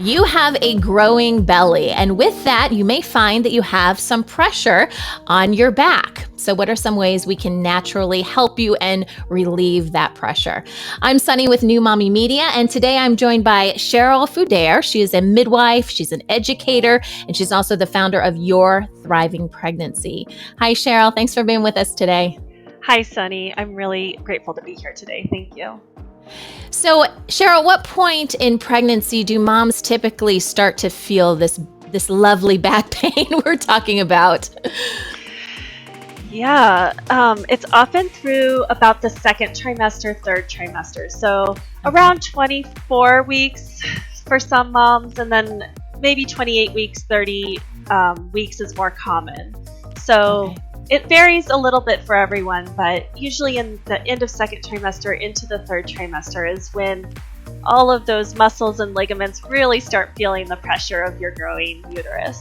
You have a growing belly, and with that, you may find that you have some pressure on your back. So, what are some ways we can naturally help you and relieve that pressure? I'm Sunny with New Mommy Media, and today I'm joined by Cheryl Furer. She is a midwife, she's an educator, and she's also the founder of Your Thriving Pregnancy. Hi, Cheryl. Thanks for being with us today. Hi, Sunny. I'm really grateful to be here today. Thank you. So, Cheryl, what point in pregnancy do moms typically start to feel this lovely back pain we're talking about? Yeah, it's often through about the second trimester, third trimester. So around 24 weeks for some moms, and then maybe 28 weeks, 30 weeks is more common. So It varies a little bit for everyone, but usually in the end of second trimester into the third trimester is when all of those muscles and ligaments really start feeling the pressure of your growing uterus.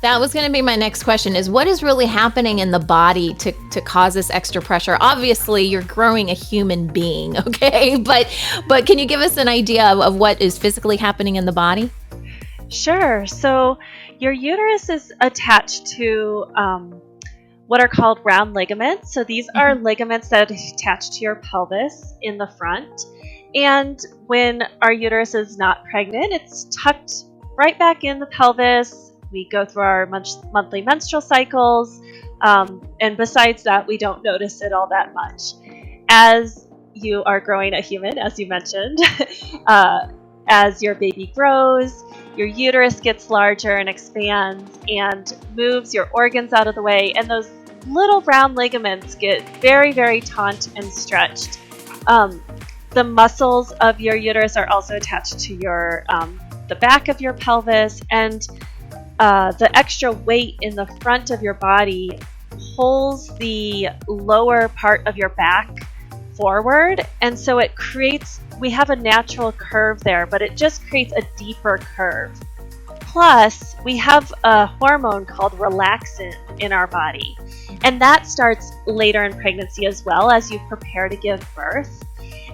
That was going to be my next question, is what is really happening in the body to cause this extra pressure? Obviously, you're growing a human being, okay? But can you give us an idea of what is physically happening in the body? Sure. So your uterus is attached to what are called round ligaments. So these are ligaments that attach to your pelvis in the front. And when our uterus is not pregnant, it's tucked right back in the pelvis. We go through our monthly menstrual cycles. And besides that, we don't notice it all that much. As you are growing a human, as you mentioned, as your baby grows, your uterus gets larger and expands and moves your organs out of the way, and those little round ligaments get very, very taut and stretched. The muscles of your uterus are also attached to your the back of your pelvis, and the extra weight in the front of your body pulls the lower part of your back forward, and so it creates, we have a natural curve there, but it just creates a deeper curve. Plus, we have a hormone called relaxin in our body, and that starts later in pregnancy as well as you prepare to give birth.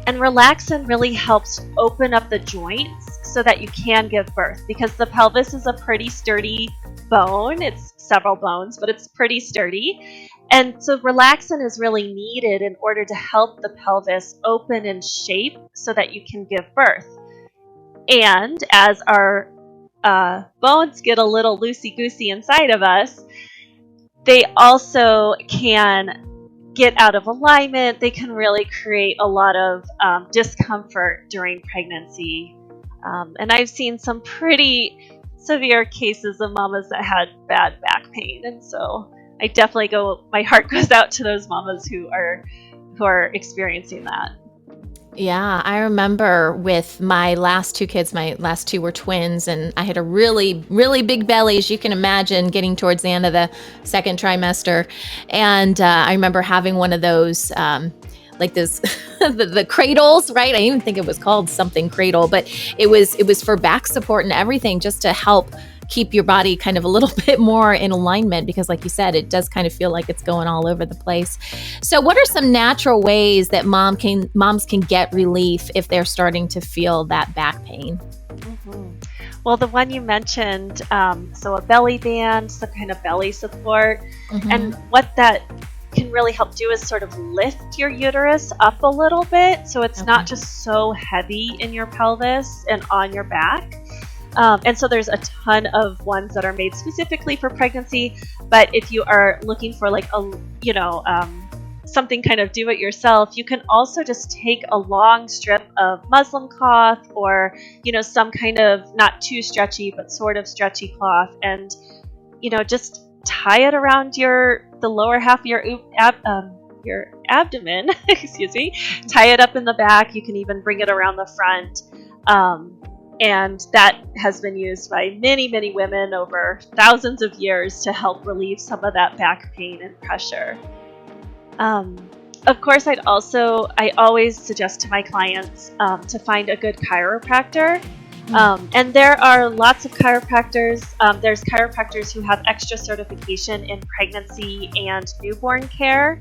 And relaxin really helps open up the joints so that you can give birth, because the pelvis is a pretty sturdy bone. It's several bones, but it's pretty sturdy. And so relaxin is really needed in order to help the pelvis open and shape so that you can give birth. And as our bones get a little loosey-goosey inside of us, they also can get out of alignment. They can really create a lot of discomfort during pregnancy. And I've seen some pretty severe cases of mamas that had bad back pain. And so I definitely my heart goes out to those mamas who are experiencing that. Yeah, I remember with my last two kids, my last two were twins, and I had a really, really big belly, as you can imagine, getting towards the end of the second trimester. And I remember having one of those, like this, the cradles, right? I even think it was called something cradle, but it was for back support and everything, just to help keep your body kind of a little bit more in alignment, because like you said, it does kind of feel like it's going all over the place. So what are some natural ways that moms can get relief if they're starting to feel that back pain? Mm-hmm. Well, the one you mentioned, so a belly band, some kind of belly support, and what that can really help do is sort of lift your uterus up a little bit, so it's not just so heavy in your pelvis and on your back. And so there's a ton of ones that are made specifically for pregnancy. But if you are looking for like something kind of do it yourself, you can also just take a long strip of muslin cloth, or some kind of not too stretchy but sort of stretchy cloth, and just tie it around the lower half of your abdomen. Excuse me. Tie it up in the back. You can even bring it around the front. And that has been used by many, many women over thousands of years to help relieve some of that back pain and pressure. Of course, I always suggest to my clients to find a good chiropractor. And there are lots of chiropractors. There's chiropractors who have extra certification in pregnancy and newborn care.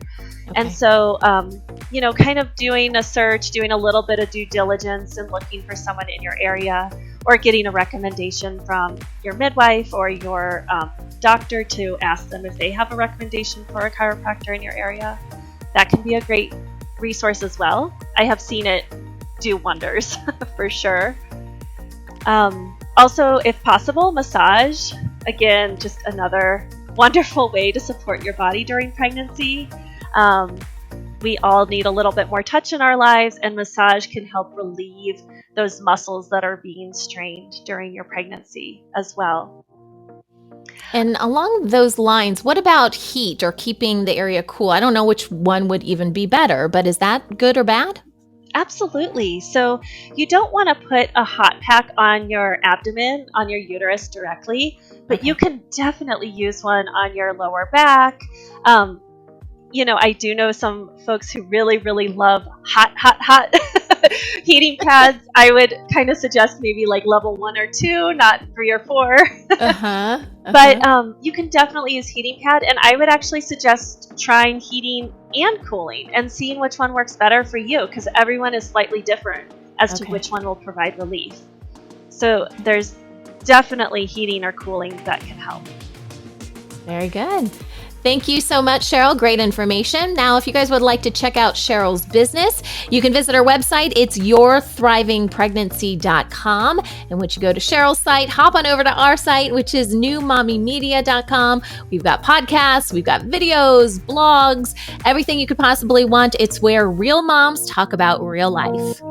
Okay. And so, kind of doing a search, doing a little bit of due diligence and looking for someone in your area, or getting a recommendation from your midwife or your doctor to ask them if they have a recommendation for a chiropractor in your area. That can be a great resource as well. I have seen it do wonders for sure. Also, if possible, massage. Again, just another wonderful way to support your body during pregnancy. We all need a little bit more touch in our lives, and massage can help relieve those muscles that are being strained during your pregnancy as well. And along those lines, what about heat or keeping the area cool? I don't know which one would even be better, but is that good or bad? Absolutely. So you don't want to put a hot pack on your abdomen, on your uterus directly, but you can definitely use one on your lower back. I do know some folks who really, really love hot heating pads. I would kind of suggest maybe like level 1 or 2, not 3 or 4. But you can definitely use heating pad, and I would actually suggest trying heating and cooling and seeing which one works better for you, because everyone is slightly different as to which one will provide relief. So there's definitely heating or cooling that can help. Very good. Thank you so much, Cheryl. Great information. Now, if you guys would like to check out Cheryl's business, you can visit her website. It's yourthrivingpregnancy.com. And once you go to Cheryl's site, hop on over to our site, which is newmommymedia.com. We've got podcasts, we've got videos, blogs, everything you could possibly want. It's where real moms talk about real life.